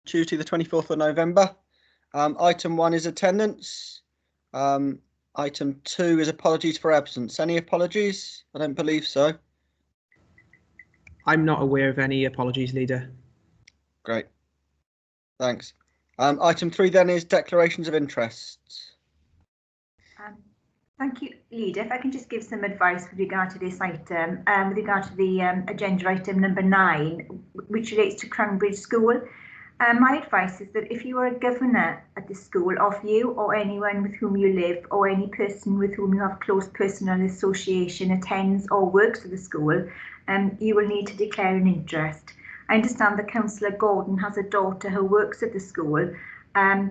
Tuesday the 24th of November. Item 1 is attendance. Item 2 is apologies for absence. Any apologies? I don't believe so. I'm not aware of any apologies, Leader. Great. Thanks. Item 3 then is declarations of interest. Thank you, Leader. If I can just give some advice with regard to this item, with regard to the agenda item number 9, which relates to Cranbridge School. My advice is that if you are a governor at the school, of you or anyone with whom you live, or any person with whom you have close personal association attends or works at the school, you will need to declare an interest. I understand that Councillor Gordon has a daughter who works at the school.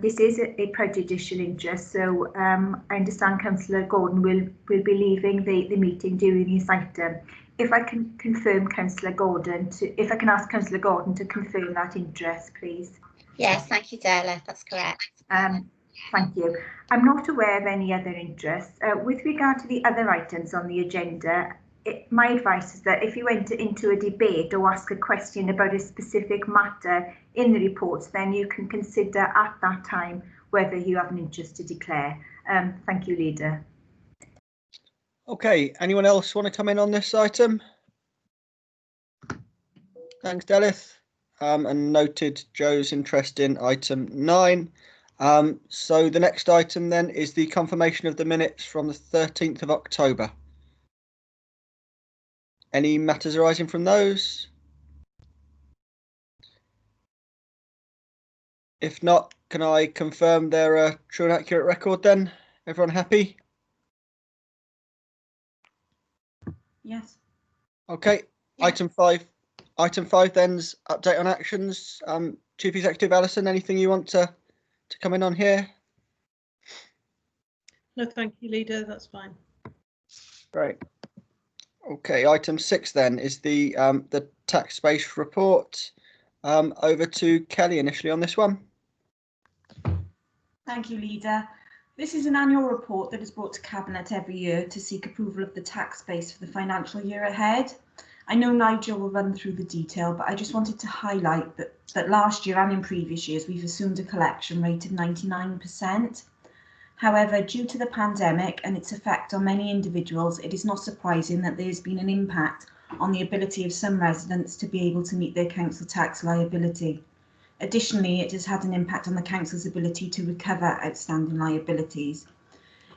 This is a prejudicial interest, so I understand Councillor Gordon will be leaving the meeting during this item. If I can confirm Councillor Gordon, if I can ask Councillor Gordon to confirm that interest, please. Yes, thank you, Della. That's correct. Thank you. I'm not aware of any other interests. With regard to the other items on the agenda, my advice is that if you enter into a debate or ask a question about a specific matter in the reports, then you can consider at that time whether you have an interest to declare. Thank you, Leader. Okay, anyone else want to come in on this item? Thanks, Delith. And noted Joe's interest in item 9. So the next item then is the confirmation of the minutes from the 13th of October. Any matters arising from those? If not, can I confirm they're a true and accurate record then? Everyone happy? Yes. Okay. Yeah. Item 5 then's update on actions. Chief Executive Alison, anything you want to come in on here? No, thank you, Leader. That's fine. Great. Okay, item 6 then is the tax base report. Over to Kelly initially on this one. Thank you, Leader. This is an annual report that is brought to Cabinet every year to seek approval of the tax base for the financial year ahead. I know Nigel will run through the detail, but I just wanted to highlight that last year and in previous years we've assumed a collection rate of 99%. However, due to the pandemic and its effect on many individuals, it is not surprising that there has been an impact on the ability of some residents to be able to meet their council tax liability. Additionally, it has had an impact on the council's ability to recover outstanding liabilities.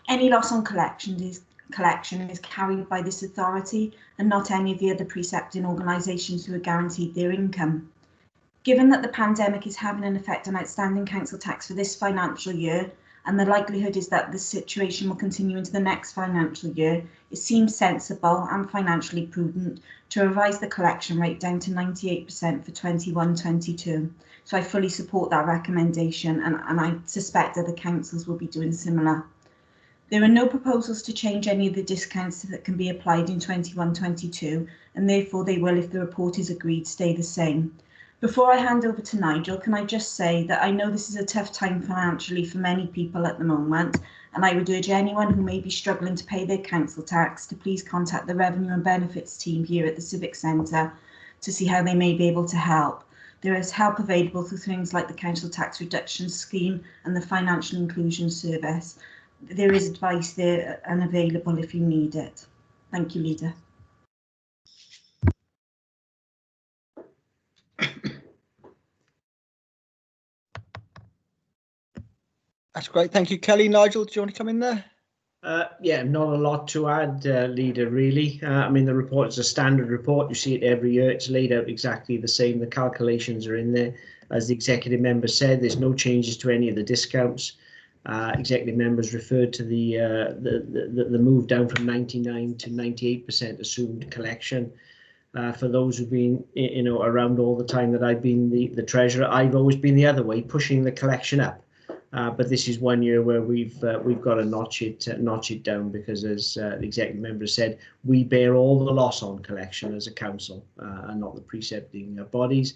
Any loss on collection is carried by this authority and not any of the other precepting organisations who are guaranteed their income. Given that the pandemic is having an effect on outstanding council tax for this financial year, and the likelihood is that the situation will continue into the next financial year, it seems sensible and financially prudent to revise the collection rate down to 98% for 21-22. So I fully support that recommendation, and I suspect other councils will be doing similar. There are no proposals to change any of the discounts that can be applied in 21-22, and therefore they will, if the report is agreed, stay the same. Before I hand over to Nigel, can I just say that I know this is a tough time financially for many people at the moment, and I would urge anyone who may be struggling to pay their council tax to please contact the Revenue and Benefits team here at the Civic Centre to see how they may be able to help. There is help available through things like the Council Tax Reduction Scheme and the Financial Inclusion Service. There is advice there and available if you need it. Thank you, Leader. That's great. Thank you, Kelly. Nigel, do you want to come in there? Yeah, not a lot to add, Leader, really. I mean, the report is a standard report. You see it every year. It's laid out exactly the same. The calculations are in there. As the executive member said, there's no changes to any of the discounts. Executive members referred to the move down from 99 to 98% assumed collection. For those who've been, around all the time that I've been the treasurer, I've always been the other way, pushing the collection up. But this is one year where we've got to notch it down because, as the executive member said, we bear all the loss on collection as a council and not the precepting bodies.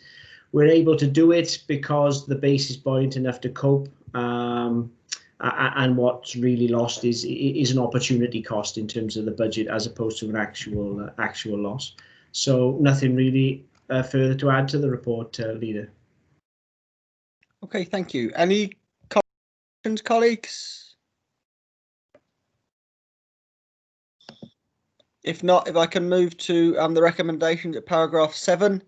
We're able to do it because the base is buoyant enough to cope. And what's really lost is an opportunity cost in terms of the budget as opposed to an actual loss. So nothing really further to add to the report, Leader. Okay, thank you. Any questions, colleagues? If not, if I can move to the recommendations at paragraph 7.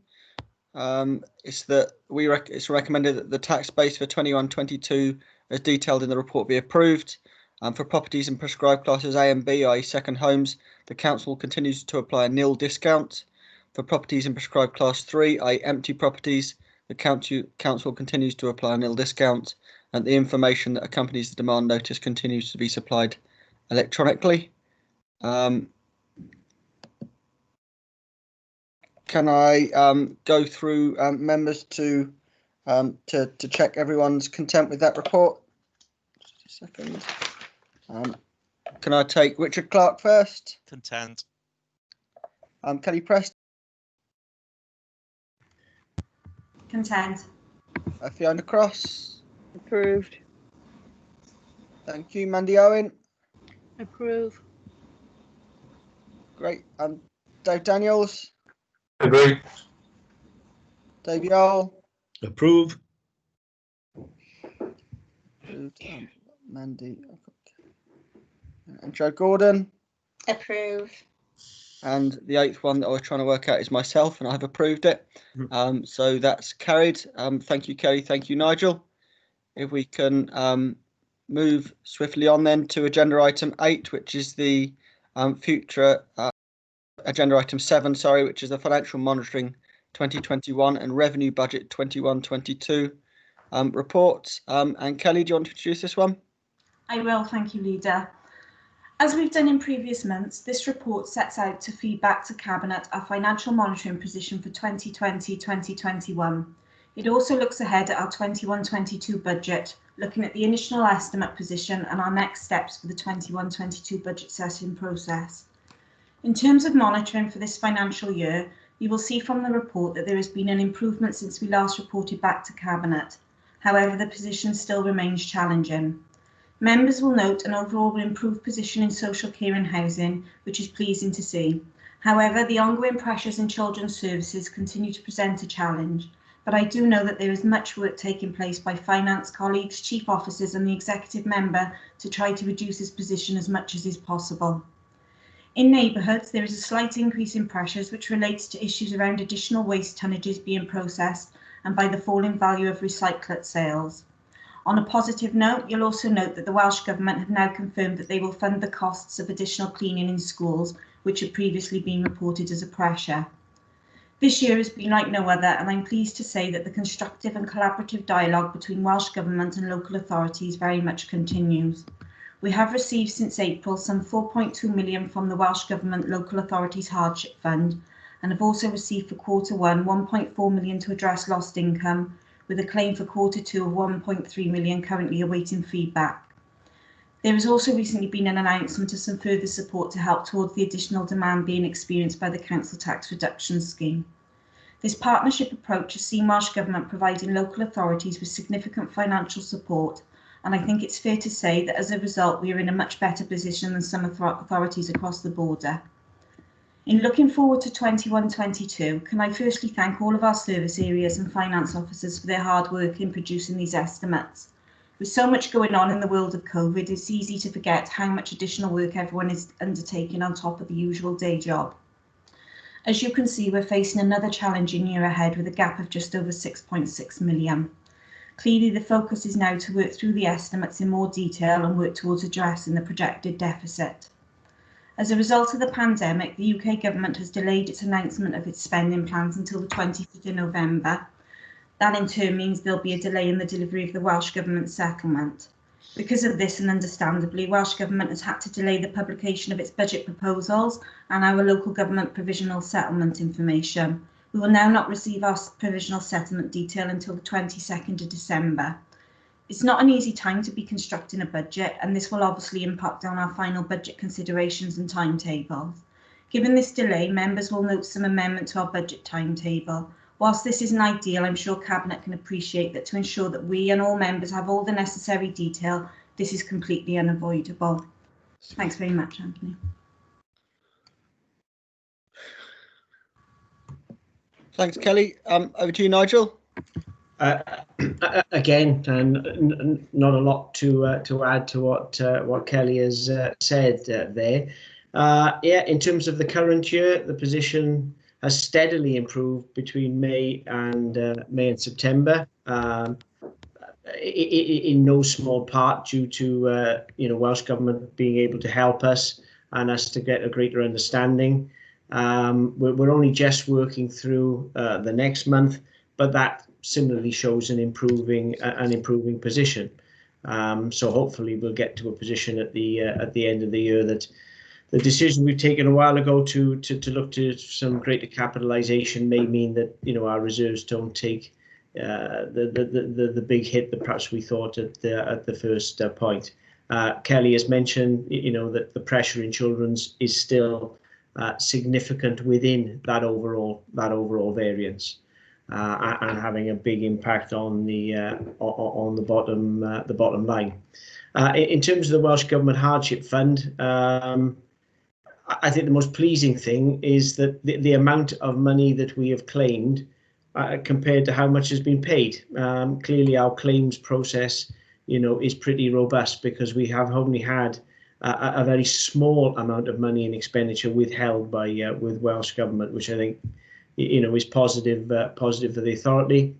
It's that it's recommended that the tax base for 21-22 as detailed in the report be approved. For properties in prescribed classes A and B, i.e. second homes, the council continues to apply a nil discount. For properties in prescribed class 3, i.e. empty properties, the council continues to apply a nil discount, and the information that accompanies the demand notice continues to be supplied electronically. Can I go through members to check everyone's content with that report? Just a second. Can I take Richard Clark first? Content. Kelly Preston. Content. Fiona Cross. Approved. Thank you. Mandy Owen. Approve. Great. Dave Daniels. Agree. Dave Yall. Approve. Mandy. And Joe Gordon. Approve. And the 8th one that I was trying to work out is myself, and I've approved it. So that's carried. Thank you, Kelly. Thank you, Nigel. If we can move swiftly on then to agenda item 8, which is the future agenda item 7, sorry, which is the financial monitoring 2021 and revenue budget 21-22 reports. And Kelly, do you want to introduce this one? I will, thank you, Leader. As we've done in previous months, this report sets out to feed back to Cabinet our financial monitoring position for 2020-2021. It also looks ahead at our 21-22 budget, looking at the initial estimate position and our next steps for the 21-22 budget setting process. In terms of monitoring for this financial year, you will see from the report that there has been an improvement since we last reported back to Cabinet. However, the position still remains challenging. Members will note an overall improved position in social care and housing, which is pleasing to see. However, the ongoing pressures in children's services continue to present a challenge, but I do know that there is much work taking place by finance colleagues, chief officers and the executive member to try to reduce this position as much as is possible. In neighbourhoods, there is a slight increase in pressures which relates to issues around additional waste tonnages being processed and by the falling value of recyclate sales. On a positive note, you'll also note that the Welsh Government have now confirmed that they will fund the costs of additional cleaning in schools, which had previously been reported as a pressure. This year has been like no other, and I'm pleased to say that the constructive and collaborative dialogue between Welsh Government and local authorities very much continues. We have received since April some 4.2 million from the Welsh Government Local Authorities Hardship Fund, and have also received for Q1 1.4 million to address lost income, with a claim for Q2 of 1.3 million currently awaiting feedback. There has also recently been an announcement of some further support to help towards the additional demand being experienced by the Council Tax Reduction Scheme. This partnership approach has seen Welsh Government providing local authorities with significant financial support, and I think it's fair to say that as a result we are in a much better position than some authorities across the border. In looking forward to 21-22, can I firstly thank all of our service areas and finance officers for their hard work in producing these estimates. With so much going on in the world of COVID, it's easy to forget how much additional work everyone is undertaking on top of the usual day job. As you can see, we're facing another challenging year ahead with a gap of just over 6.6 million. Clearly, the focus is now to work through the estimates in more detail and work towards addressing the projected deficit. As a result of the pandemic, the UK Government has delayed its announcement of its spending plans until the 25th of November. That in turn means there'll be a delay in the delivery of the Welsh Government settlement. Because of this, and understandably, Welsh Government has had to delay the publication of its budget proposals and our local government provisional settlement information. We will now not receive our provisional settlement detail until the 22nd of December. It's not an easy time to be constructing a budget, and this will obviously impact on our final budget considerations and timetables. Given this delay, members will note some amendment to our budget timetable. Whilst this isn't ideal, I'm sure Cabinet can appreciate that to ensure that we and all members have all the necessary detail, this is completely unavoidable. Thanks very much, Anthony. Thanks, Kelly. Over to you, Nigel. Again, and not a lot to add to what Kelly has said there. Yeah, in terms of the current year, the position has steadily improved between May and September. In no small part due to Welsh Government being able to help us and us to get a greater understanding. We're only just working through the next month, but that similarly shows an improving position. So hopefully we'll get to a position at the end of the year that the decision we've taken a while ago to look to some greater capitalisation may mean that our reserves don't take the big hit that perhaps we thought at the first point. Kelly has mentioned that the pressure in children's is still significant within that overall variance, and having a big impact on the bottom line. In terms of the Welsh Government Hardship Fund, I think the most pleasing thing is that the amount of money that we have claimed compared to how much has been paid. Clearly, our claims process, is pretty robust because we have only had a very small amount of money in expenditure withheld by with Welsh Government, which I think is positive for the authority,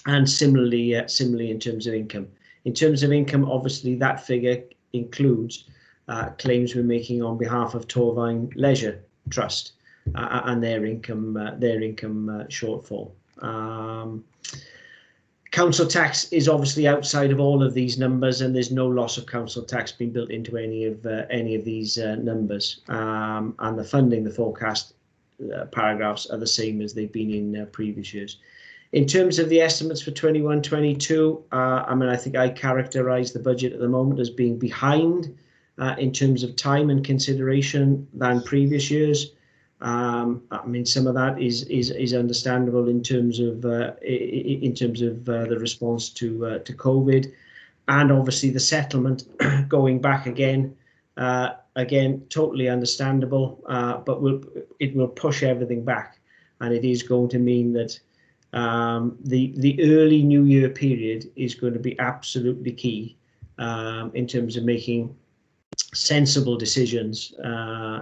and similarly in terms of income. In terms of income, obviously that figure includes claims we're making on behalf of Torfaen Leisure Trust and their income shortfall. Council tax is obviously outside of all of these numbers, and there's no loss of council tax being built into any of these numbers. And the funding, the forecast paragraphs are the same as they've been in previous years. In terms of the estimates for 21-22, I think I characterise the budget at the moment as being behind in terms of time and consideration than previous years. Some of that is understandable in terms of the response to COVID, and obviously the settlement going back again totally understandable. But it will push everything back, and it is going to mean that the early New Year period is going to be absolutely key in terms of making sensible decisions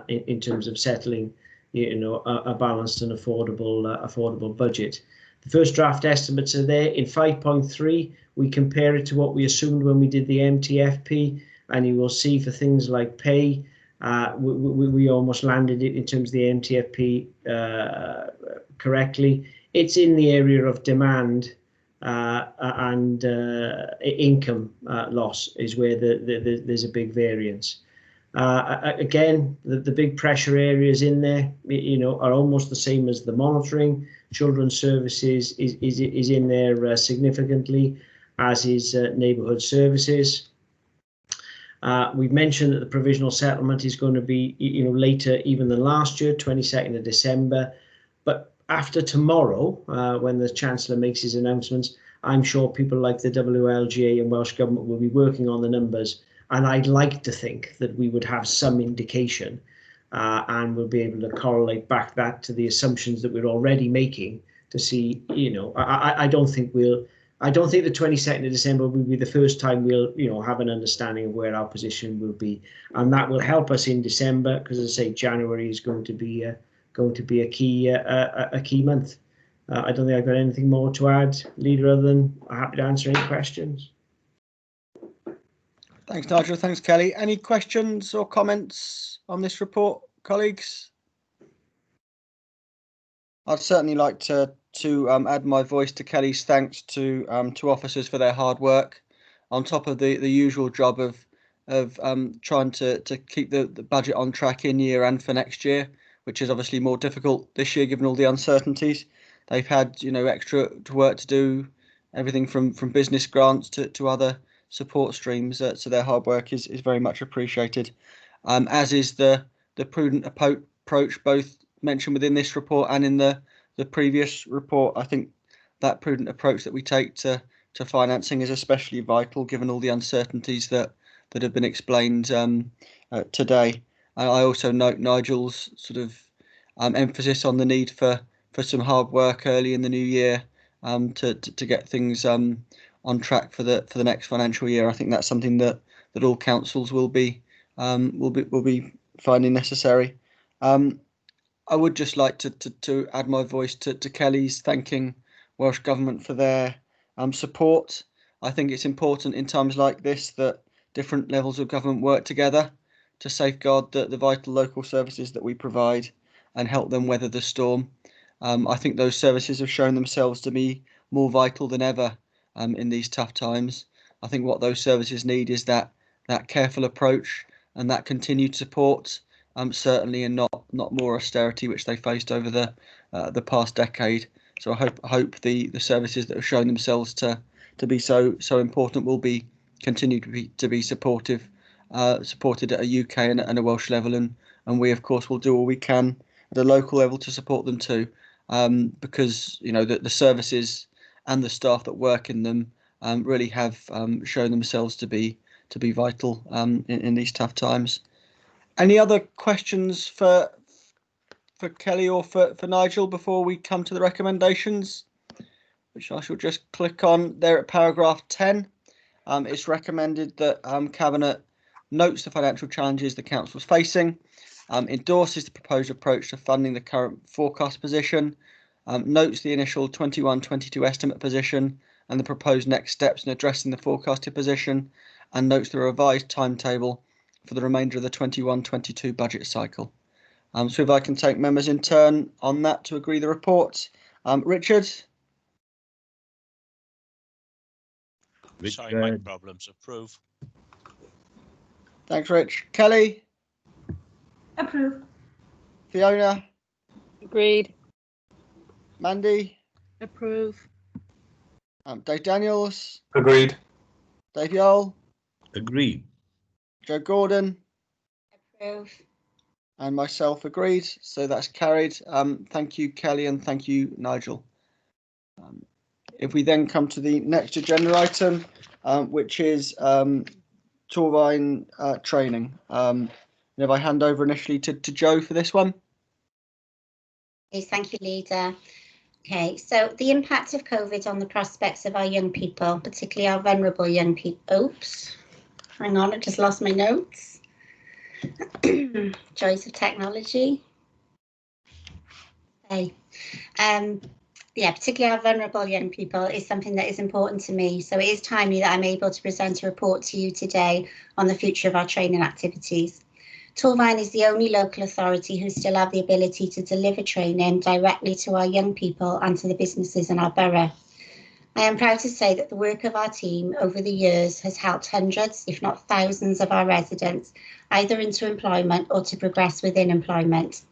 in terms of settling a balanced and affordable budget. The first draft estimates are there. In 5.3, we compare it to what we assumed when we did the MTFP, and you will see for things like pay, we almost landed it in terms of the MTFP correctly. It's in the area of demand and income loss is where there's a big variance. Again, the big pressure areas in there, are almost the same as the monitoring. Children's services is in there significantly, as is neighbourhood services. We've mentioned that the provisional settlement is going to be, later even than last year, 22nd of December. But after tomorrow, when the Chancellor makes his announcements, I'm sure people like the WLGA and Welsh Government will be working on the numbers. And I'd like to think that we would have some indication and we'll be able to correlate back that to the assumptions that we're already making to see, I don't think the 22nd of December will be the first time we'll, have an understanding of where our position will be. And that will help us in December, because as I say, January is going to be a key month. I don't think I've got anything more to add, Leader, other than I'm happy to answer any questions. Thanks, Nigel. Thanks, Kelly. Any questions or comments on this report, colleagues? I'd certainly like to add my voice to Kelly's thanks to officers for their hard work, on top of the usual job of trying to keep the budget on track in year and for next year, which is obviously more difficult this year given all the uncertainties. They've had extra work to do, everything from business grants to other support streams, so their hard work is very much appreciated, as is the prudent approach both mentioned within this report and in the previous report. I think that prudent approach that we take to financing is especially vital given all the uncertainties that have been explained today. And I also note Nigel's sort of emphasis on the need for some hard work early in the new year to get things on track for the next financial year. I think that's something that all councils will be finding necessary. I would just like to add my voice to Kelly's thanking Welsh Government for their support. I think it's important in times like this that different levels of government work together to safeguard the vital local services that we provide and help them weather the storm. I think those services have shown themselves to be more vital than ever in these tough times. I think what those services need is that careful approach and that continued support, certainly, and not more austerity which they faced over the past decade. So I hope the services that have shown themselves to be so important will be continue to be supported at a UK and a Welsh level, and we of course will do all we can at a local level to support them too, because the services and the staff that work in them really have shown themselves to be vital in these tough times. Any other questions for Kelly or for Nigel before we come to the recommendations, which I shall just click on there at paragraph 10. It's recommended that Cabinet notes the financial challenges the council is facing, endorses the proposed approach to funding the current forecast position, notes the initial 21-22 estimate position and the proposed next steps in addressing the forecasted position, and notes the revised timetable for the remainder of the 21-22 budget cycle. So if I can take members in turn on that to agree the report. Richard? Sorry, mic problems. Approve. Thanks, Rich. Kelly? Approve. Fiona? Agreed. Mandy? Approve. Dave Daniels? Agreed. Dave Yole? Agreed. Joe Gordon? Approve. And myself agreed, so that's carried. Thank you, Kelly, and thank you, Nigel. If we then come to the next agenda item, which is Torvine training. If I hand over initially to Joe for this one. Okay, thank you, Leader. Okay, so the impact of COVID on the prospects of our young people, particularly our vulnerable young people. Oops, hang on, I just lost my notes. Joys of technology. Okay. Particularly our vulnerable young people is something that is important to me. So it is timely that I'm able to present a report to you today on the future of our training activities. Torvine is the only local authority who still have the ability to deliver training directly to our young people and to the businesses in our borough. I am proud to say that the work of our team over the years has helped hundreds, if not thousands, of our residents either into employment or to progress within employment.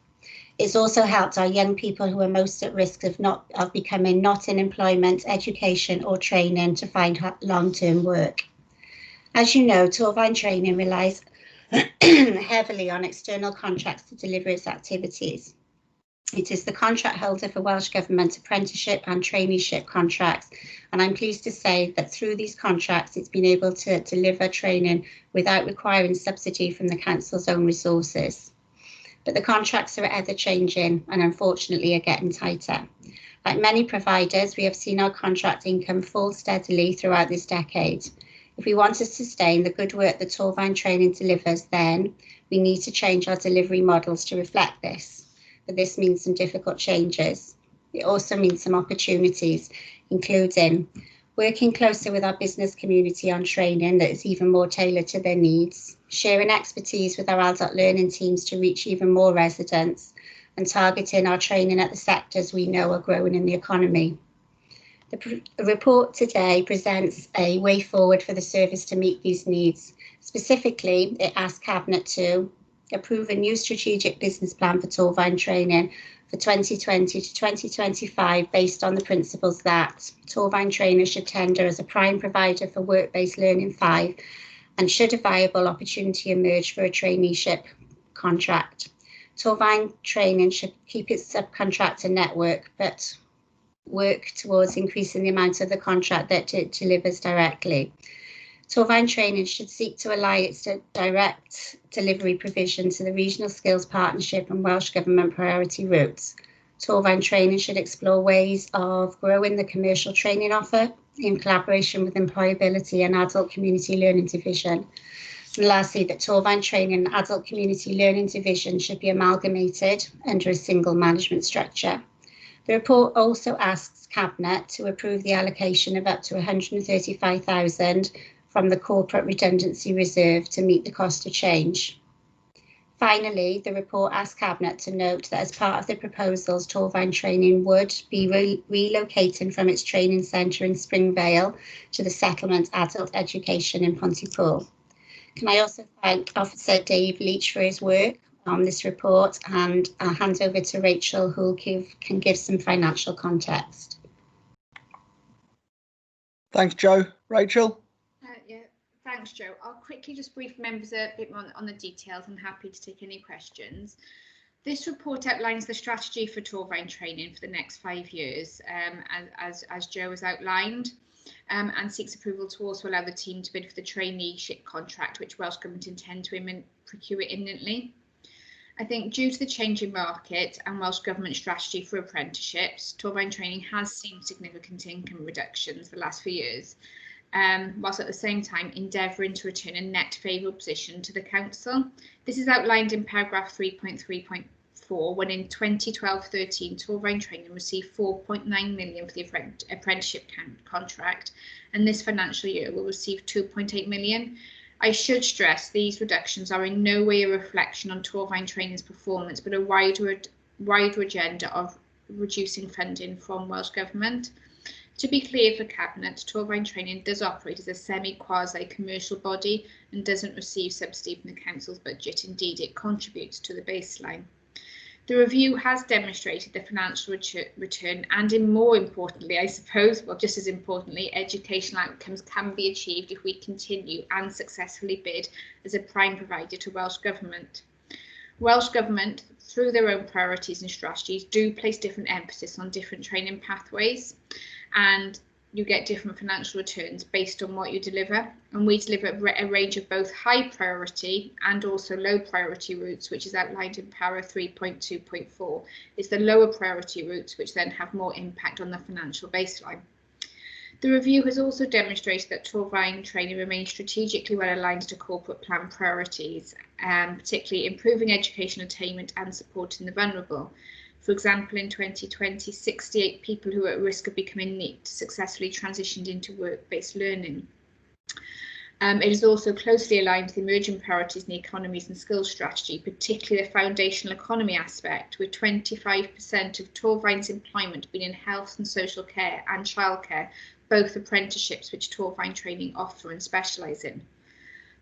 It's also helped our young people who are most at risk of becoming not in employment, education or training to find long-term work. As you know, Torvine Training relies heavily on external contracts to deliver its activities. It is the contract holder for Welsh Government apprenticeship and traineeship contracts, and I'm pleased to say that through these contracts it's been able to deliver training without requiring subsidy from the council's own resources. But the contracts are ever changing and unfortunately are getting tighter. Like many providers, we have seen our contract income fall steadily throughout this decade. If we want to sustain the good work that Torvine Training delivers, then we need to change our delivery models to reflect this. But this means some difficult changes. It also means some opportunities, including working closer with our business community on training that is even more tailored to their needs, sharing expertise with our adult learning teams to reach even more residents, and targeting our training at the sectors we know are growing in the economy. The report today presents a way forward for the service to meet these needs. Specifically, it asks Cabinet to approve a new strategic business plan for Torvine Training for 2020 to 2025 based on the principles that Torvine Training should tender as a prime provider for Work-Based Learning 5 and should a viable opportunity emerge for a traineeship contract. Torvine Training should keep its subcontractor network but work towards increasing the amount of the contract that it delivers directly. Torvine Training should seek to align its direct delivery provision to the Regional Skills Partnership and Welsh Government priority routes. Torvine Training should explore ways of growing the commercial training offer in collaboration with Employability and Adult Community Learning Division. And lastly, that Torvine Training and Adult Community Learning Division should be amalgamated under a single management structure. The report also asks Cabinet to approve the allocation of up to £135,000 from the Corporate Redundancy Reserve to meet the cost of change. Finally, the report asks Cabinet to note that as part of the proposals, Torvine Training would be relocating from its training centre in Springvale to the Settlement Adult Education in Pontypool. Can I also thank Officer Dave Leach for his work on this report, and I'll hand over to Rachel, who can give some financial context. Thanks, Joe. Rachel? Yeah, thanks, Joe. I'll quickly just brief members a bit more on the details. I'm happy to take any questions. This report outlines the strategy for Torvine Training for the next 5 years, as Joe has outlined, and seeks approval to also allow the team to bid for the traineeship contract, which Welsh Government intend to procure imminently. I think due to the changing market and Welsh Government strategy for apprenticeships, Torvine Training has seen significant income reductions the last few years, whilst at the same time endeavouring to return a net favourable position to the Council. This is outlined in paragraph 3.3.4, when in 2012-13 Torvine Training received 4.9 million for the apprenticeship contract, and this financial year will receive 2.8 million. I should stress these reductions are in no way a reflection on Torvine Training's performance, but a wider agenda of reducing funding from Welsh Government. To be clear for Cabinet, Torvine Training does operate as a semi-quasi-commercial body and doesn't receive subsidy from the Council's budget. Indeed, it contributes to the baseline. The review has demonstrated the financial return and, more importantly, I suppose, well, just as importantly, educational outcomes can be achieved if we continue and successfully bid as a prime provider to Welsh Government. Welsh Government, through their own priorities and strategies, do place different emphasis on different training pathways, and you get different financial returns based on what you deliver, and we deliver a range of both high priority and also low priority routes, which is outlined in para 3.2.4. It's the lower priority routes which then have more impact on the financial baseline. The review has also demonstrated that Torvine Training remains strategically well aligned to corporate plan priorities, particularly improving education attainment and supporting the vulnerable. For example, in 2020, 68 people who were at risk of becoming NEET successfully transitioned into work-based learning. It is also closely aligned to the emerging priorities in the economies and skills strategy, particularly the foundational economy aspect, with 25% of Torvine's employment being in health and social care and childcare, both apprenticeships which Torvine Training offer and specialise in.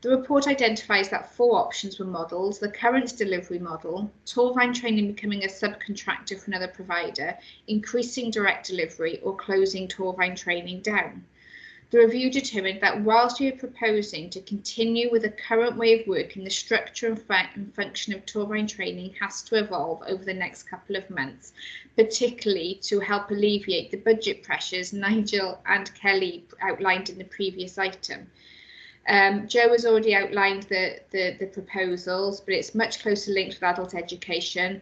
The report identifies that 4 options were modelled: the current delivery model, Torvine Training becoming a subcontractor for another provider, increasing direct delivery, or closing Torvine Training down. The review determined that whilst we are proposing to continue with the current way of working, the structure and function of Torvine Training has to evolve over the next couple of months, particularly to help alleviate the budget pressures Nigel and Kelly outlined in the previous item. Joe has already outlined the proposals, but it's much closer linked with adult education,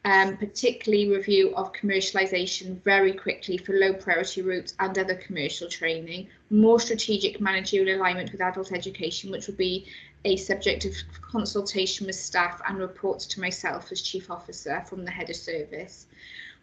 particularly review of commercialisation very quickly for low priority routes and other commercial training, more strategic managerial alignment with adult education, which will be a subject of consultation with staff and reports to myself as Chief Officer from the Head of Service.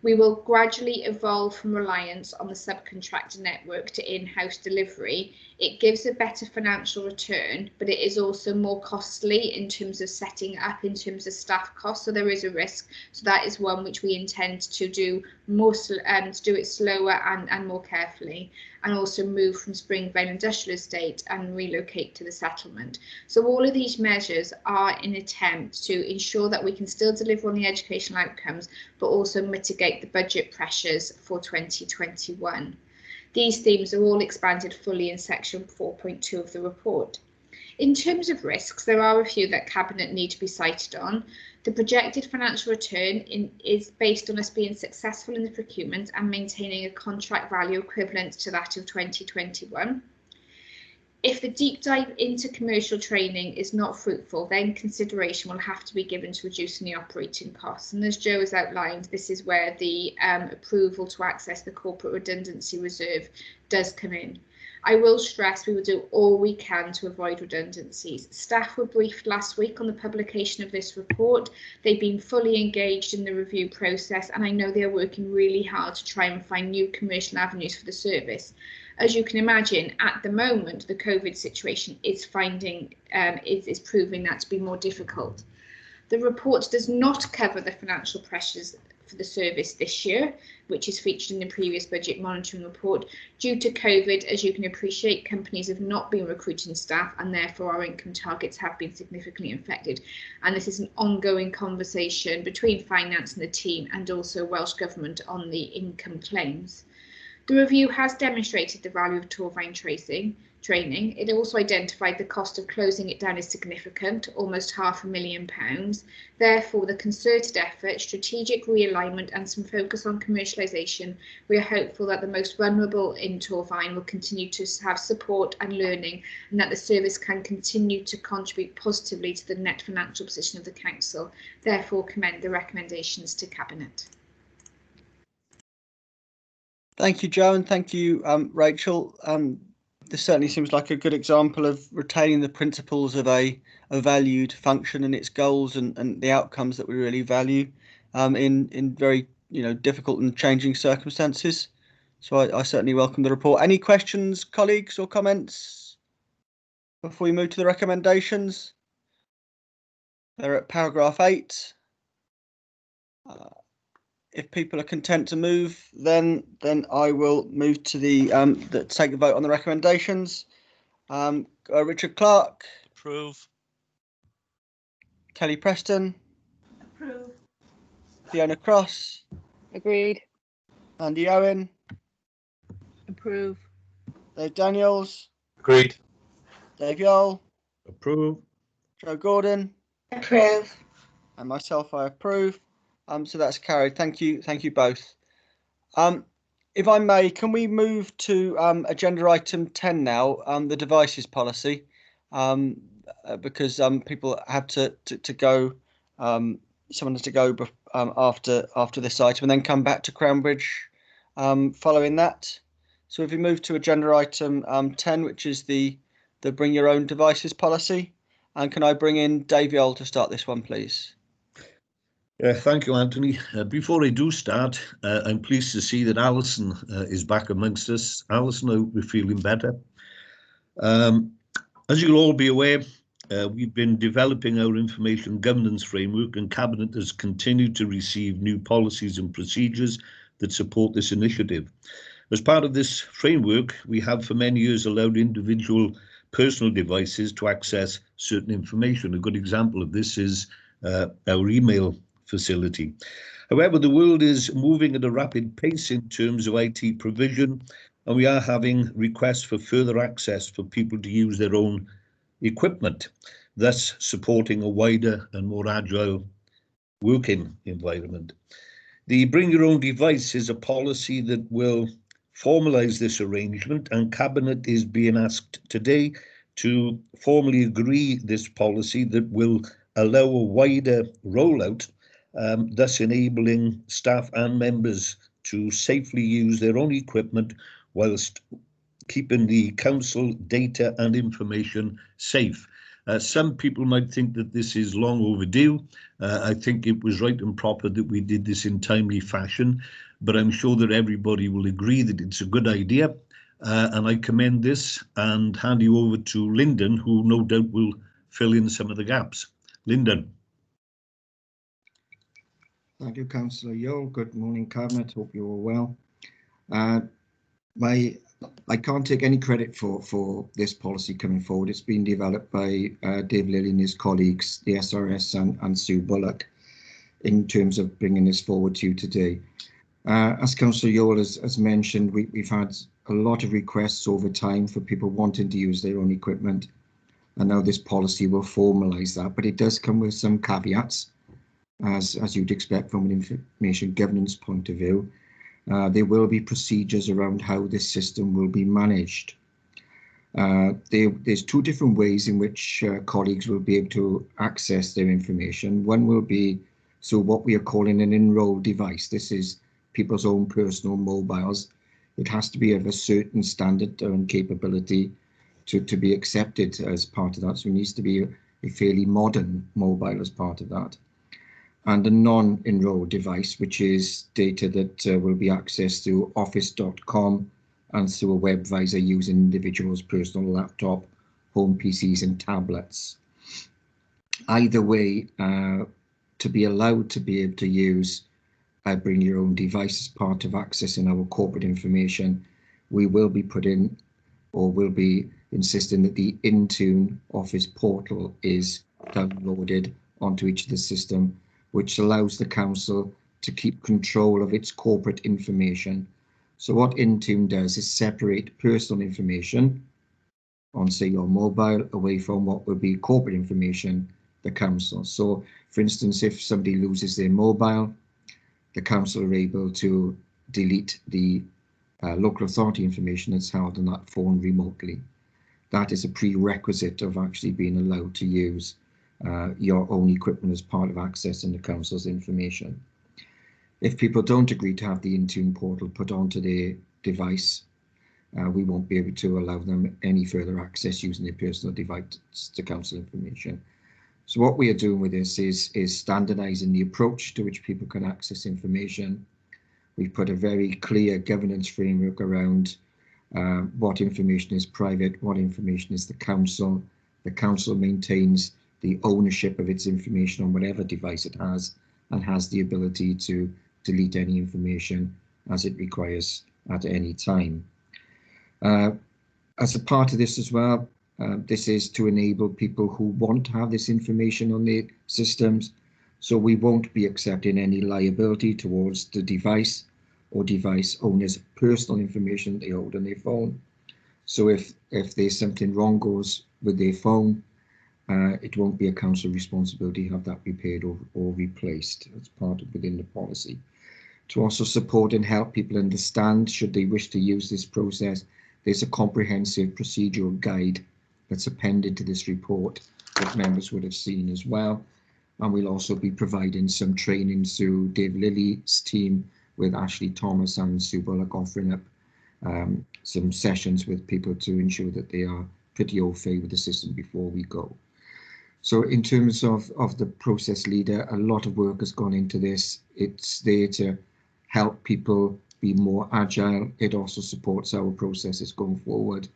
We will gradually evolve from reliance on the subcontractor network to in-house delivery. It gives a better financial return, but it is also more costly in terms of setting up, in terms of staff costs, so there is a risk. So that is one which we intend to do more, to do it slower and more carefully, and also move from Springvale Industrial Estate and relocate to the settlement. So all of these measures are in attempt to ensure that we can still deliver on the educational outcomes, but also mitigate the budget pressures for 2021. These themes are all expanded fully in section 4.2 of the report. In terms of risks, there are a few that Cabinet need to be cited on. The projected financial return is based on us being successful in the procurement and maintaining a contract value equivalent to that of 2021. If the deep dive into commercial training is not fruitful, then consideration will have to be given to reducing the operating costs. And as Joe has outlined, this is where the approval to access the corporate redundancy reserve does come in. I will stress we will do all we can to avoid redundancies. Staff were briefed last week on the publication of this report. They've been fully engaged in the review process, and I know they are working really hard to try and find new commercial avenues for the service. As you can imagine, at the moment, the COVID situation is proving that to be more difficult. The report does not cover the financial pressures for the service this year, which is featured in the previous budget monitoring report. Due to COVID, as you can appreciate, companies have not been recruiting staff, and therefore our income targets have been significantly affected. And this is an ongoing conversation between finance and the team, and also Welsh Government on the income claims. The review has demonstrated the value of Torfaen training. It also identified the cost of closing it down is significant, almost £500,000. Therefore, the concerted effort, strategic realignment and some focus on commercialisation, we are hopeful that the most vulnerable in Torfaen will continue to have support and learning, and that the service can continue to contribute positively to the net financial position of the Council. Therefore, commend the recommendations to Cabinet. Thank you, Joe, and thank you, Rachel. This certainly seems like a good example of retaining the principles of a valued function and its goals and the outcomes that we really value in very difficult and changing circumstances. So I certainly welcome the report. Any questions, colleagues, or comments before we move to the recommendations? They're at paragraph 8. If people are content to move, then I will move to the take a vote on the recommendations. Richard Clark. Approve. Kelly Preston. Approve. Fiona Cross. Agreed. Andy Owen. Approve. Dave Daniels. Agreed. Dave Yole. Approve. Joe Gordon. Approve. And myself, I approve. So that's carried. Thank you both. If I may, can we move to agenda item 10 now, the devices policy, because people have to go. Someone has to go after this item, and then come back to Cranbridge following that. So if we move to agenda item 10, which is the bring your own devices policy, and can I bring in Dave Yole to start this one, please? Thank you, Anthony. Before I do start, I'm pleased to see that Alison is back amongst us. Alison, I hope you're feeling better. As you'll all be aware, we've been developing our information governance framework, and Cabinet has continued to receive new policies and procedures that support this initiative. As part of this framework, we have for many years allowed individual personal devices to access certain information. A good example of this is our email facility. However, the world is moving at a rapid pace in terms of IT provision, and we are having requests for further access for people to use their own equipment, thus supporting a wider and more agile working environment. The Bring Your Own Device is a policy that will formalise this arrangement, and Cabinet is being asked today to formally agree this policy that will allow a wider rollout, thus enabling staff and members to safely use their own equipment whilst keeping the council data and information safe. Some people might think that this is long overdue. I think it was right and proper that we did this in timely fashion, but I'm sure that everybody will agree that it's a good idea, and I commend this and hand you over to Lyndon, who no doubt will fill in some of the gaps. Lyndon. Thank you, Councillor Yole. Good morning, Cabinet. Hope you're all well. I can't take any credit for this policy coming forward. It's been developed by Dave Lilly and his colleagues, the SRS and Sue Bullock, in terms of bringing this forward to you today. As Councillor Yole has mentioned, we've had a lot of requests over time for people wanting to use their own equipment, and now this policy will formalise that, but it does come with some caveats, as you'd expect from an information governance point of view. There will be procedures around how this system will be managed. There's two different ways in which colleagues will be able to access their information. One will be what we are calling an enrolled device. This is people's own personal mobiles. It has to be of a certain standard and capability to be accepted as part of that. So it needs to be a fairly modern mobile as part of that. And a non-enrolled device, which is data that will be accessed through office.com and through a web visor using individuals' personal laptop, home PCs and tablets. Either way, to be allowed to be able to use bring your own device as part of accessing our corporate information, we will be putting, or will be insisting that the Intune Office portal is downloaded onto each of the system, which allows the council to keep control of its corporate information. So what Intune does is separate personal information on, say, your mobile away from what would be corporate information, the council. So, for instance, if somebody loses their mobile, the council are able to delete the local authority information that's held on that phone remotely. That is a prerequisite of actually being allowed to use your own equipment as part of accessing the council's information. If people don't agree to have the Intune portal put onto their device, we won't be able to allow them any further access using their personal device to council information. So what we are doing with this is standardizing the approach to which people can access information. We've put a very clear governance framework around what information is private, what information is the council. The council maintains the ownership of its information on whatever device it has, and has the ability to delete any information as it requires at any time. As a part of this as well, this is to enable people who want to have this information on their systems. So we won't be accepting any liability towards the device or device owners' personal information they hold on their phone. So if there's something wrong goes with their phone, it won't be a council responsibility to have that repaired or replaced. It's part of within the policy. To also support and help people understand, should they wish to use this process, there's a comprehensive procedural guide that's appended to this report that members would have seen as well. And we'll also be providing some training through Dave Lilly's team with Ashley Thomas and Sue Bullock, offering up some sessions with people to ensure that they are pretty au fait with the system before we go. So in terms of the process leader, a lot of work has gone into this. It's there to help people be more agile. It also supports our processes going forward.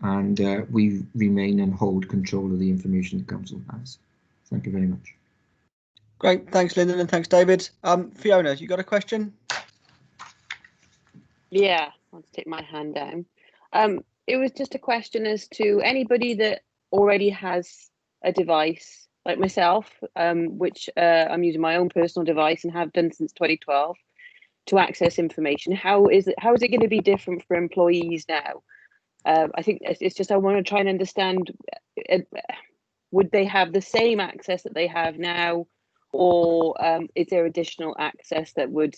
And we remain and hold control of the information the council has. Thank you very much. Great, thanks Lyndon and thanks David. Fiona, you got a question? Yeah, I'll take my hand down. It was just a question as to anybody that already has a device like myself, which I'm using my own personal device and have done since 2012 to access information. How is it going to be different for employees now? I think it's just I want to try and understand, would they have the same access that they have now, or is there additional access that would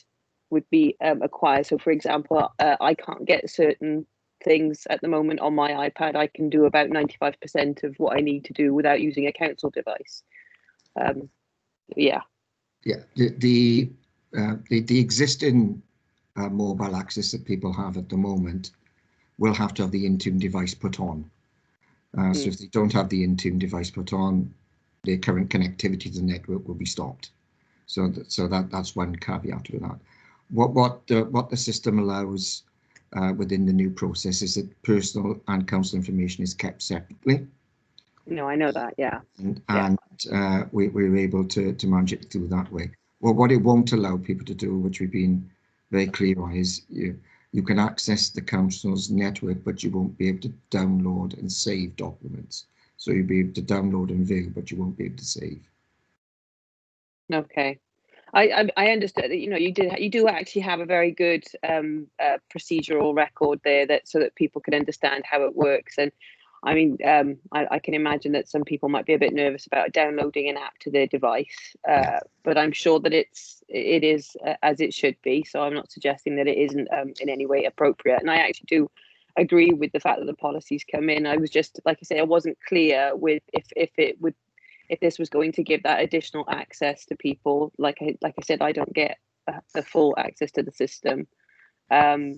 be acquired? So for example, I can't get certain things at the moment on my iPad. I can do about 95% of what I need to do without using a council device. Yeah. The existing mobile access that people have at the moment will have to have the Intune device put on. So if they don't have the Intune device put on, their current connectivity to the network will be stopped. So that's one caveat to that. What the system allows within the new process is that personal and council information is kept separately. No, I know that, yeah. And we're able to manage it through that way. Well, what it won't allow people to do, which we've been very clear on, is you can access the council's network, but you won't be able to download and save documents. So you'll be able to download and view, but you won't be able to save. Okay. I understood that, you do actually have a very good procedural record there so that people can understand how it works. And I mean, I can imagine that some people might be a bit nervous about downloading an app to their device, but I'm sure that it is as it should be. So I'm not suggesting that it isn't in any way appropriate. And I actually do agree with the fact that the policies come in. I was just, like I say, I wasn't clear with if this was going to give that additional access to people. Like I said, I don't get the full access to the system. But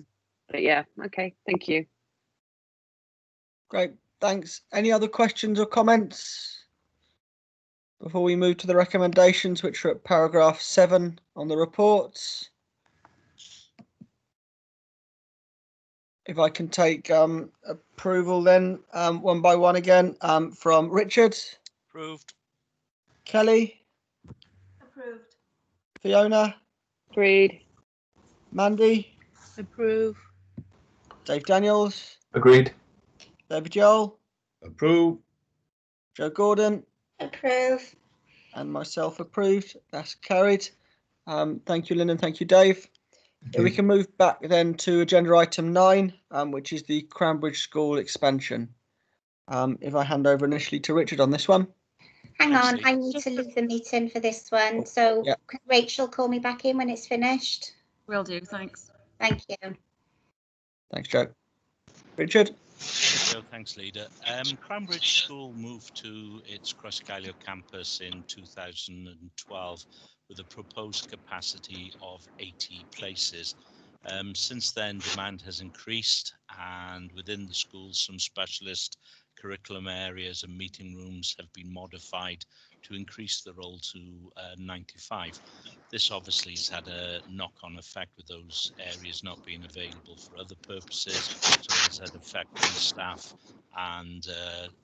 yeah, okay, thank you. Great, thanks. Any other questions or comments before we move to the recommendations, which are at paragraph 7 on the reports? If I can take approval then, one by one again, from Richard. Approved. Kelly. Approved. Fiona. Agreed. Mandy. Approve. Dave Daniels. Agreed. David Joel. Approve. Joe Gordon. Approve. And myself approved. That's carried. Thank you, Lynn, and thank you, Dave. We can move back then to agenda item 9, which is the Cranbridge School expansion. If I hand over initially to Richard on this one. Hang on, I need to leave the meeting for this one. So could Rachel call me back in when it's finished? Will do, thanks. Thank you. Thanks, Joe. Richard. So, thanks, Leader. Cranbridge School moved to its Crosscailloch campus in 2012 with a proposed capacity of 80 places. Since then, demand has increased, and within the school, some specialist curriculum areas and meeting rooms have been modified to increase the roll to 95. This obviously has had a knock-on effect with those areas not being available for other purposes, so it has had effect on staff and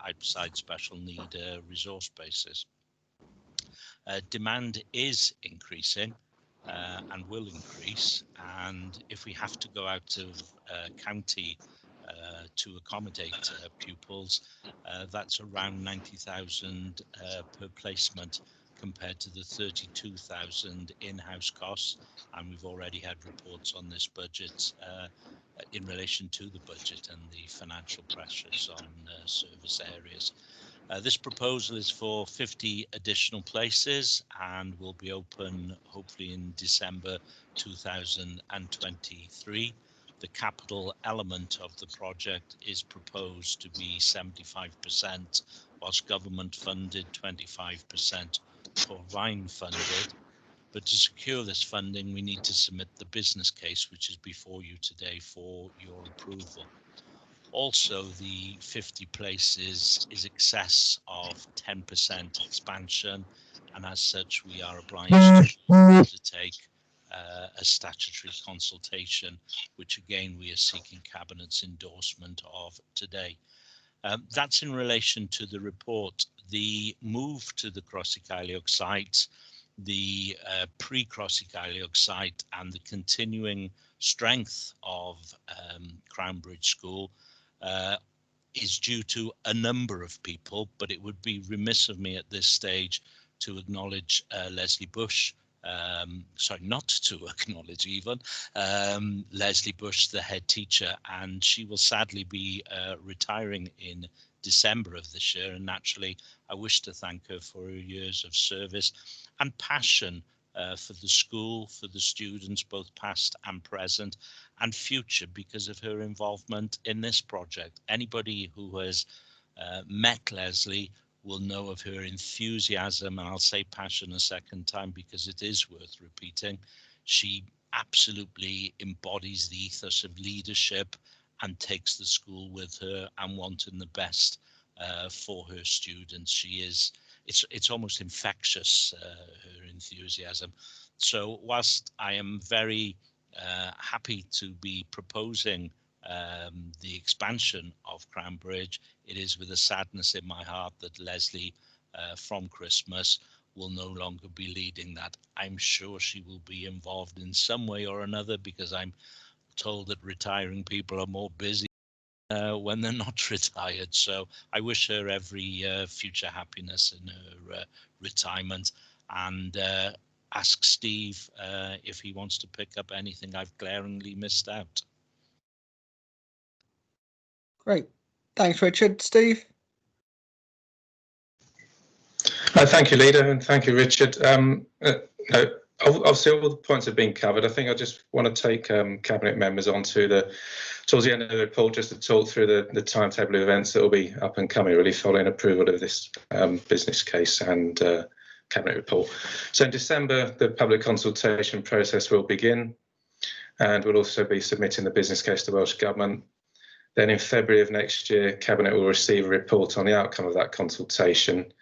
outside special need resource bases. Demand is increasing and will increase, and if we have to go out of county to accommodate pupils, that's around 90,000 per placement compared to the 32,000 in-house costs, and we've already had reports on this budget in relation to the budget and the financial pressures on service areas. This proposal is for 50 additional places and will be open hopefully in December 2023. The capital element of the project is proposed to be 75%, whilst government funded, 25% Torfaen funded. But to secure this funding, we need to submit the business case, which is before you today for your approval. Also, the 50 places is excess of 10% expansion, and as such, we are obliged to undertake a statutory consultation, which again we are seeking Cabinet's endorsement of today. That's in relation to the report. The move to the Crosscailloch site, the pre-Crosscailloch site, and the continuing strength of Cranbridge School is due to a number of people, but it would be remiss of me at this stage to acknowledge Leslie Bush. Sorry, not to acknowledge even Leslie Bush, the head teacher, and she will sadly be retiring in December of this year, and naturally I wish to thank her for her years of service and passion for the school, for the students, both past and present and future, because of her involvement in this project. Anybody who has met Leslie will know of her enthusiasm, and I'll say passion a second time because it is worth repeating. She absolutely embodies the ethos of leadership and takes the school with her and wanting the best for her students. She is, it's almost infectious, her enthusiasm. So whilst I am very happy to be proposing the expansion of Cranbridge, it is with a sadness in my heart that Leslie from Christmas will no longer be leading that. I'm sure she will be involved in some way or another, because I'm told that retiring people are more busy when they're not retired. So I wish her every future happiness in her retirement, and ask Steve if he wants to pick up anything I've glaringly missed out. Great. Thanks, Richard. Steve? Thank you, Leader, and thank you, Richard. Obviously, all the points have been covered. I think I just want to take Cabinet members on to towards the end of the report, just to talk through the timetable of events that will be up and coming, really, following approval of this business case and Cabinet report. So in December, the public consultation process will begin, and we'll also be submitting the business case to Welsh Government. Then in February of next year, Cabinet will receive a report on the outcome of that consultation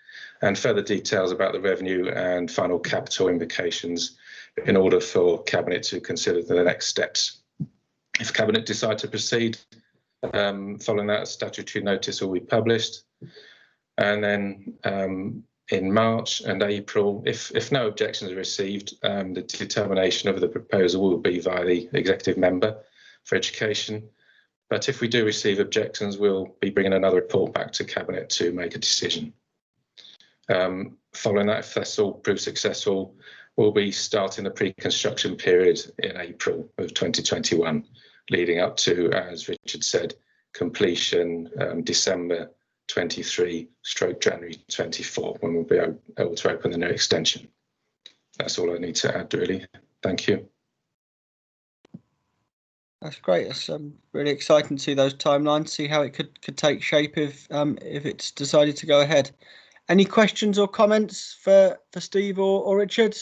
and further details about the revenue and final capital implications in order for Cabinet to consider the next steps. If Cabinet decide to proceed, following that, a statutory notice will be published. And then in March and April, if no objections are received, the determination of the proposal will be via the executive member for education. But if we do receive objections, we'll be bringing another report back to Cabinet to make a decision. Following that, if that's all proved successful, we'll be starting the pre-construction period in April of 2021, leading up to, as Richard said, completion December 23 / January 24, when we'll be able to open the new extension. That's all I need to add, really. Thank you. That's great. It's really exciting to see those timelines, see how it could take shape if it's decided to go ahead. Any questions or comments for Steve or Richard?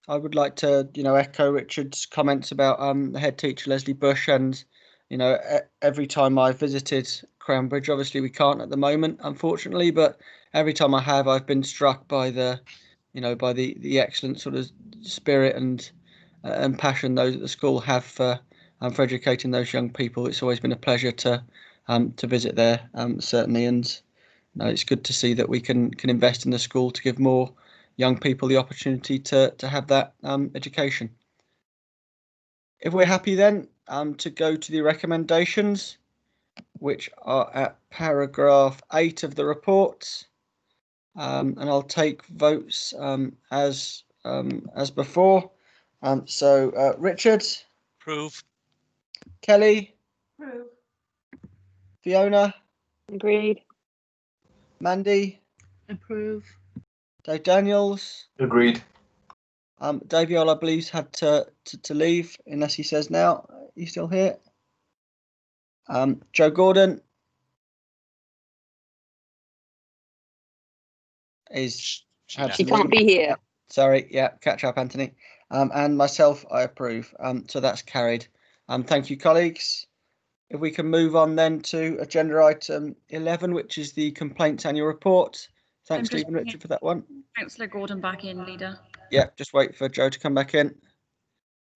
I would like to, echo Richard's comments about the head teacher, Leslie Bush, and, every time I visited Cranbridge, obviously we can't at the moment, unfortunately, but every time I have, I've been struck by the excellent sort of spirit and passion those at the school have for educating those young people. It's always been a pleasure to visit there, certainly, and it's good to see that we can invest in the school to give more young people the opportunity to have that education. If we're happy then to go to the recommendations, which are at paragraph 8 of the report, and I'll take votes as before. So Richard? Approve. Kelly? Approve. Fiona? Agreed. Mandy? Approve. Dave Daniels? Agreed. Dave Yole, I believe, had to leave, unless he says now. He's still here. Joe Gordon? She can't be here. Sorry, yeah, catch up, Anthony. And myself, I approve. So that's carried. Thank you, colleagues. If we can move on then to agenda item 11, which is the complaints annual report. Thanks, Stephen Richard, for that one. Councillor Gordon back in, Leader. Yeah, just wait for Joe to come back in.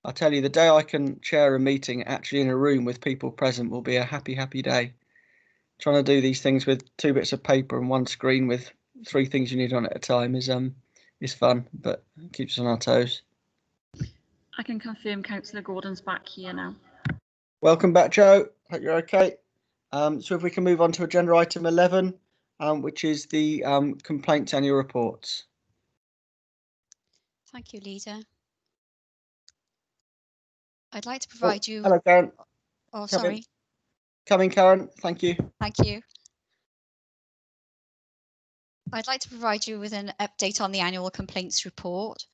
I'll tell you, the day I can chair a meeting actually in a room with people present will be a happy, happy day. Trying to do these things with 2 bits of paper and 1 screen with 3 things you need on at a time is fun, but it keeps us on our toes. I can confirm Councillor Gordon's back here now. Welcome back, Joe. Hope you're okay. So if we can move on to agenda item 11, which is the complaints annual reports. Thank you, Leader. I'd like to provide you... Hello, Karen. Oh, sorry. Coming, Karen. Thank you. Thank you. I'd like to provide you with an update on the annual complaints report.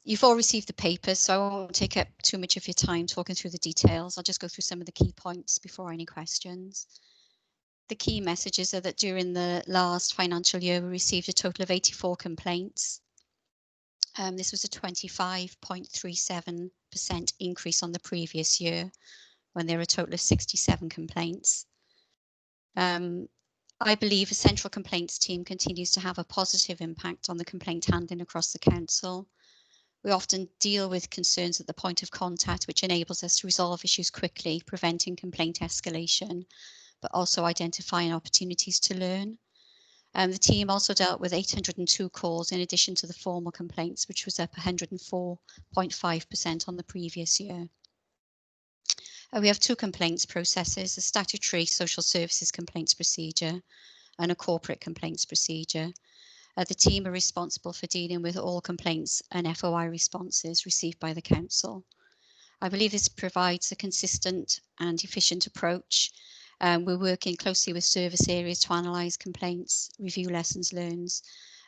You've all received the papers, so I won't take up too much of your time talking through the details. I'll just go through some of the key points before any questions. The key messages are that during the last financial year, we received a total of 84 complaints. This was a 25.37% increase on the previous year, when there were a total of 67 complaints. I believe a central complaints team continues to have a positive impact on the complaint handling across the council. We often deal with concerns at the point of contact, which enables us to resolve issues quickly, preventing complaint escalation, but also identifying opportunities to learn. The team also dealt with 802 calls in addition to the formal complaints, which was up 104.5% on the previous year. We have 2 complaints processes, a statutory social services complaints procedure and a corporate complaints procedure. The team are responsible for dealing with all complaints and FOI responses received by the council. I believe this provides a consistent and efficient approach. We're working closely with service areas to analyse complaints, review lessons learned,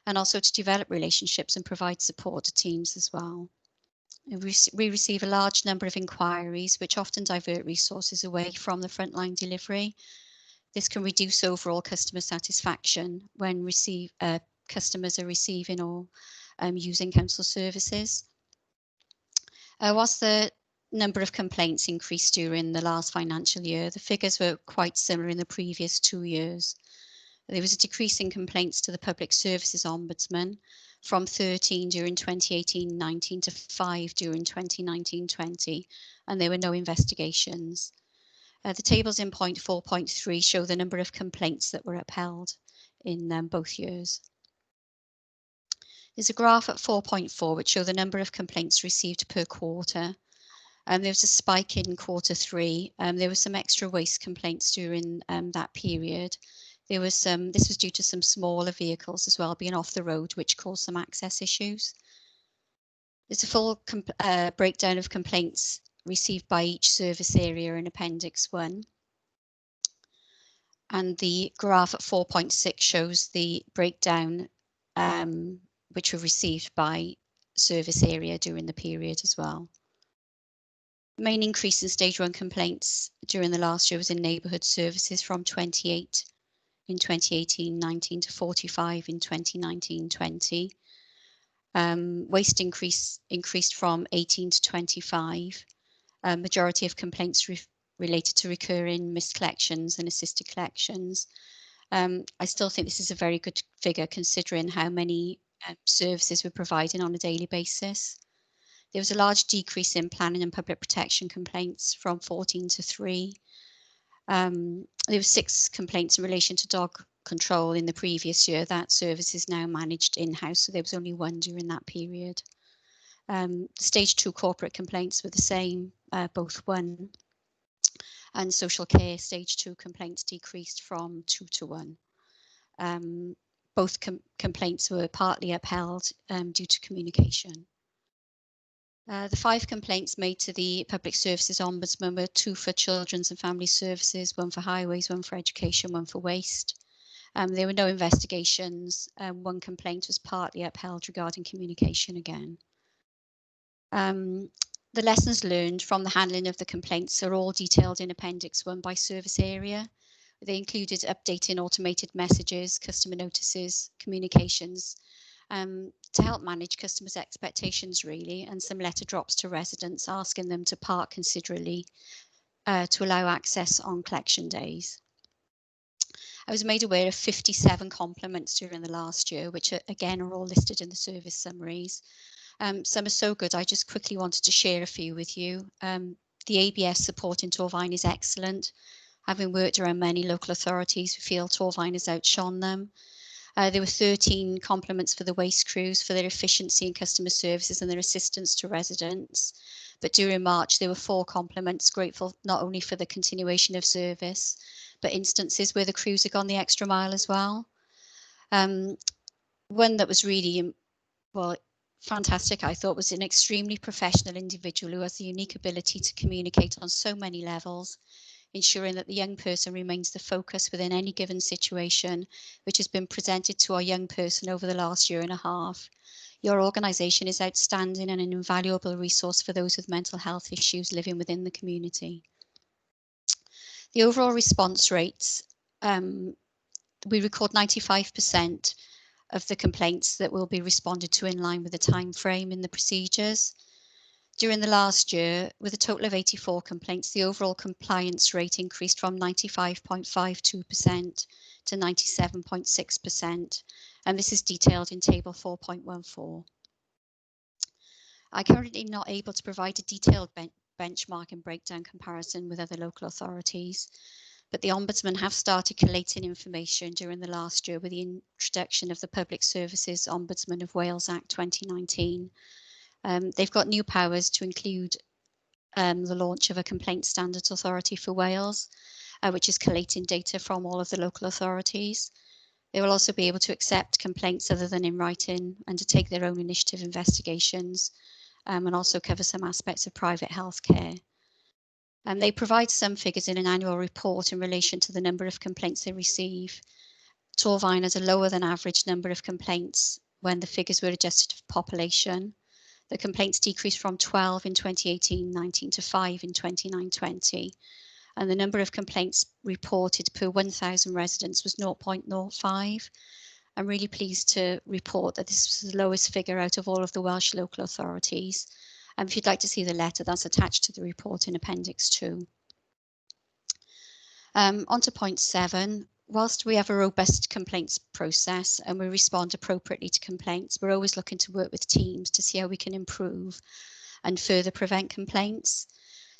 and also to develop relationships and provide support to teams as well. We receive a large number of inquiries, which often divert resources away from the frontline delivery. This can reduce overall customer satisfaction when customers are receiving or using council services. Whilst the number of complaints increased during the last financial year, the figures were quite similar in the previous 2 years. There was a decrease in complaints to the Public Services Ombudsman from 13 during 2018-19 to 5 during 2019-20, and there were no investigations. The tables in point 4.3 show the number of complaints that were upheld in both years. There's a graph at 4.4 which show the number of complaints received per quarter. There was a spike in Q3. There were some extra waste complaints during that period. There was this was due to some smaller vehicles as well being off the road, which caused some access issues. There's a full breakdown of complaints received by each service area in Appendix 1. And the graph at 4.6 shows the breakdown which were received by service area during the period as well. The main increase in stage 1 complaints during the last year was in neighbourhood services from 28 in 2018-19 to 45 in 2019-20. Waste increased from 18 to 25. Majority of complaints related to recurring missed collections and assisted collections. I still think this is a very good figure considering how many services we're providing on a daily basis. There was a large decrease in planning and public protection complaints from 14 to 3. There were 6 complaints in relation to dog control in the previous year. That service is now managed in-house, so there was only 1 during that period. Stage 2 corporate complaints were the same, both 1. And social care stage 2 complaints decreased from 2 to 1. Both complaints were partly upheld due to communication. The 5 complaints made to the Public Services Ombudsman were 2 for Children's and Family Services, 1 for Highways, 1 for Education, 1 for Waste. There were no investigations. 1 complaint was partly upheld regarding communication again. The lessons learned from the handling of the complaints are all detailed in Appendix 1 by service area. They included updating automated messages, customer notices, communications, to help manage customers' expectations really, and some letter drops to residents asking them to park considerably to allow access on collection days. I was made aware of 57 compliments during the last year, which again are all listed in the service summaries. Some are so good, I just quickly wanted to share a few with you. The ABS support in Torfaen is excellent. Having worked around many local authorities, we feel Torfaen has outshone them. There were 13 compliments for the waste crews for their efficiency in customer services and their assistance to residents. But during March, there were 4 compliments, grateful not only for the continuation of service, but instances where the crews had gone the extra mile as well. One that was really, well, fantastic, I thought, was an extremely professional individual who has the unique ability to communicate on so many levels, ensuring that the young person remains the focus within any given situation, which has been presented to our young person over the last year and a half. Your organisation is outstanding and an invaluable resource for those with mental health issues living within the community. The overall response rates, we record 95% of the complaints that will be responded to in line with the time frame in the procedures. During the last year, with a total of 84 complaints, the overall compliance rate increased from 95.52% to 97.6%, and this is detailed in table 4.14. I'm currently not able to provide a detailed benchmark and breakdown comparison with other local authorities, but the Ombudsman have started collating information during the last year with the introduction of the Public Services Ombudsman of Wales Act 2019. They've got new powers to include the launch of a Complaint Standards Authority for Wales, which is collating data from all of the local authorities. They will also be able to accept complaints other than in writing, undertake their own initiative investigations, and also cover some aspects of private healthcare. They provide some figures in an annual report in relation to the number of complaints they receive. Torfaen has a lower than average number of complaints when the figures were adjusted for population. The complaints decreased from 12 in 2018-19 to 5 in 29-20. And the number of complaints reported per 1,000 residents was 0.05. I'm really pleased to report that this was the lowest figure out of all of the Welsh local authorities. And if you'd like to see the letter, that's attached to the report in Appendix 2. On to point 7. Whilst we have a robust complaints process and we respond appropriately to complaints, we're always looking to work with teams to see how we can improve and further prevent complaints.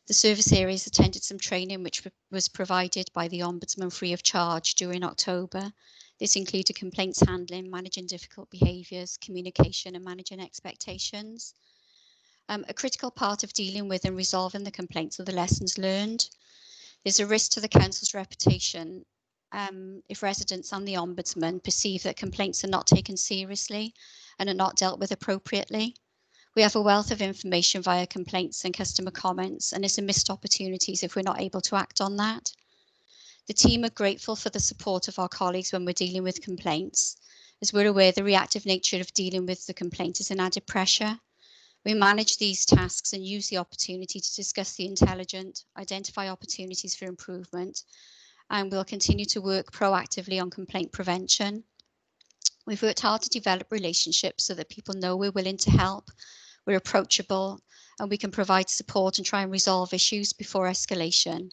The service areas attended some training which was provided by the Ombudsman free of charge during October. This included complaints handling, managing difficult behaviours, communication and managing expectations. A critical part of dealing with and resolving the complaints are the lessons learned. There's a risk to the council's reputation if residents and the Ombudsman perceive that complaints are not taken seriously and are not dealt with appropriately. We have a wealth of information via complaints and customer comments, and it's a missed opportunities if we're not able to act on that. The team are grateful for the support of our colleagues when we're dealing with complaints. As we're aware, the reactive nature of dealing with the complaint is an added pressure. We manage these tasks and use the opportunity to discuss the intelligent, identify opportunities for improvement, and we'll continue to work proactively on complaint prevention. We've worked hard to develop relationships so that people know we're willing to help, we're approachable, and we can provide support and try and resolve issues before escalation.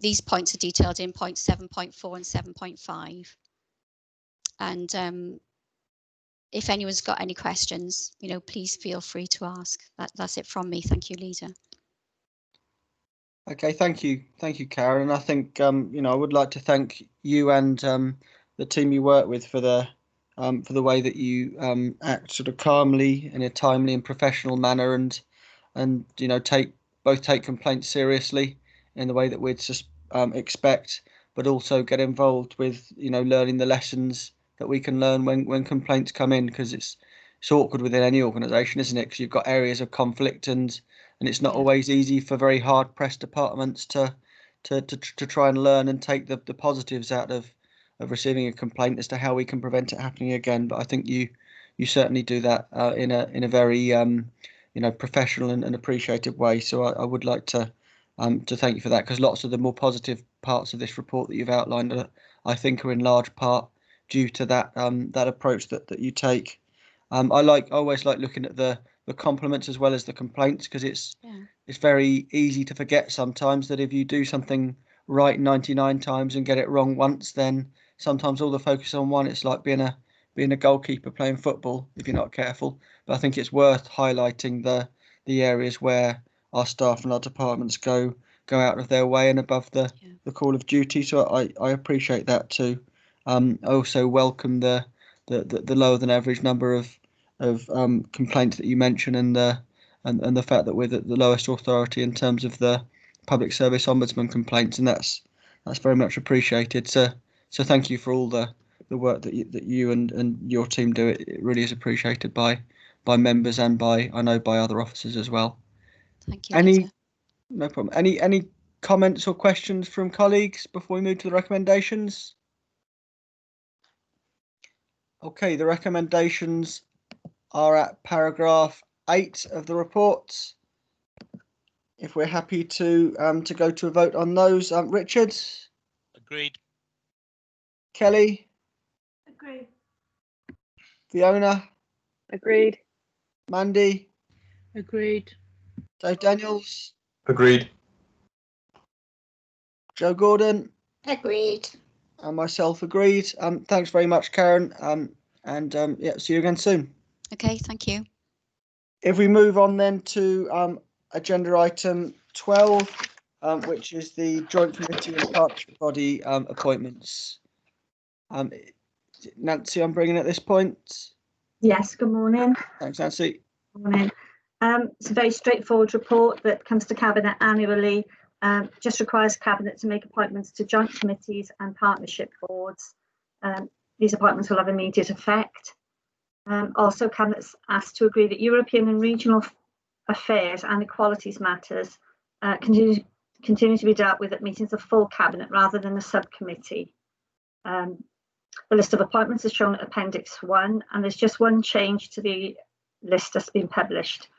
These points are detailed in points 7.4 and 7.5. And if anyone's got any questions, please feel free to ask. That's it from me. Thank you, Leader. Okay, thank you, Karen. I think I would like to thank you and the team you work with for the way that you act sort of calmly in a timely and professional manner, and take complaints seriously in the way that we'd just expect, but also get involved with learning the lessons that we can learn when complaints come in, because it's awkward within any organisation, isn't it? Because you've got areas of conflict and it's not always easy for very hard pressed departments to try and learn and take the positives out of receiving a complaint as to how we can prevent it happening again. But I think you certainly do that in a very professional and appreciated way. So I would like to thank you for that, because lots of the more positive parts of this report that you've outlined I think are in large part due to that approach that you take. I always like looking at the compliments as well as the complaints, because it's very easy to forget sometimes that if you do something right 99 times and get it wrong once, then sometimes all the focus on one. It's like being a goalkeeper playing football if you're not careful. But I think it's worth highlighting the areas where our staff and our departments go out of their way and above the call of duty. So I appreciate that too. I also welcome the lower than average number of complaints that you mentioned, and the fact that we're the lowest authority in terms of the public service ombudsman complaints, and that's very much appreciated. So thank you for all the work that you and your team do. It really is appreciated by members and by other officers as well. Thank you. No problem. Any comments or questions from colleagues before we move to the recommendations? Okay, the recommendations are at paragraph 8 of the report. If we're happy to go to a vote on those, Richard? Agreed. Kelly? Agreed. Fiona? Agreed. Mandy? Agreed. Dave Daniels? Agreed. Joe Gordon? Agreed. And myself agreed. Thanks very much, Karen. See you again soon. Okay, thank you. If we move on then to agenda item 12, which is the Joint Committee and Partnership Body appointments. Nancy, I'm bringing at this point. Yes, good morning. Thanks, Nancy. Good morning. It's a very straightforward report that comes to Cabinet annually. Just requires Cabinet to make appointments to joint committees and partnership boards. These appointments will have immediate effect. Also, Cabinet's asked to agree that European and regional affairs and equalities matters continue to be dealt with at meetings of full Cabinet rather than a subcommittee. The list of appointments is shown at Appendix 1, and there's just one change to the list that's been published.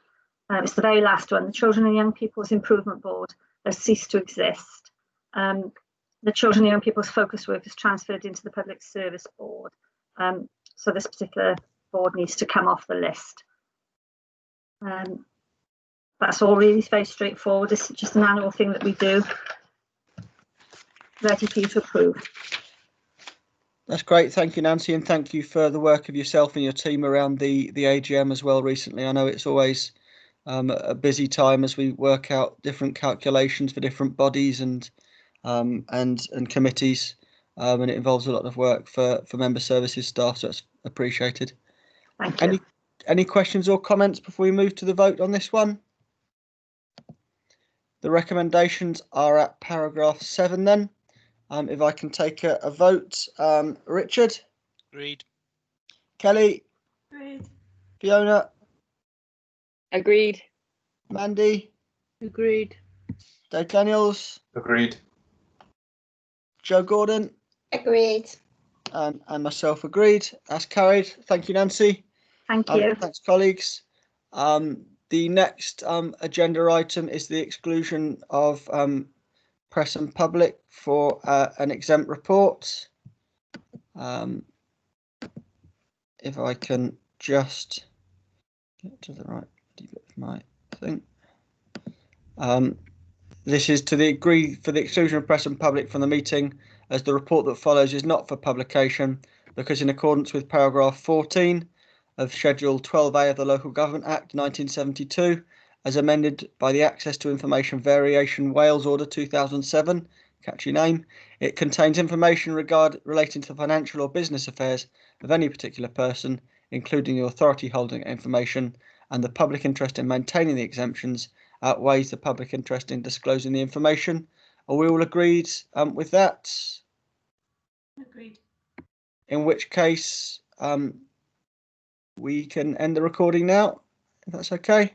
It's the very last one. The Children and Young People's Improvement Board has ceased to exist. The Children and Young People's Focus Work is transferred into the Public Service Board. So this particular board needs to come off the list. That's all really. It's very straightforward. It's just an annual thing that we do. Ready for you to approve. That's great. Thank you, Nancy, and thank you for the work of yourself and your team around the AGM as well recently. I know it's always a busy time as we work out different calculations for different bodies and committees, and it involves a lot of work for member services staff, so it's appreciated. Thank you. Any questions or comments before we move to the vote on this one? The recommendations are at paragraph 7 then. If I can take a vote, Richard? Agreed. Kelly? Agreed. Fiona? Agreed. Mandy? Agreed. Dave Daniels? Agreed. Joe Gordon? Agreed. And myself agreed. That's carried. Thank you, Nancy. Thank you. Thanks, colleagues. The next agenda item is the exclusion of press and public for an exempt report. If I can just get to the right bit of my thing. This is to the agree for the exclusion of press and public from the meeting, as the report that follows is not for publication, because in accordance with paragraph 14 of Schedule 12A of the Local Government Act 1972, as amended by the Access to Information Variation Wales Order 2007, catchy name, it contains information relating to the financial or business affairs of any particular person, including the authority holding information, and the public interest in maintaining the exemptions outweighs the public interest in disclosing the information. Are we all agreed with that? Agreed. In which case, we can end the recording now, if that's okay.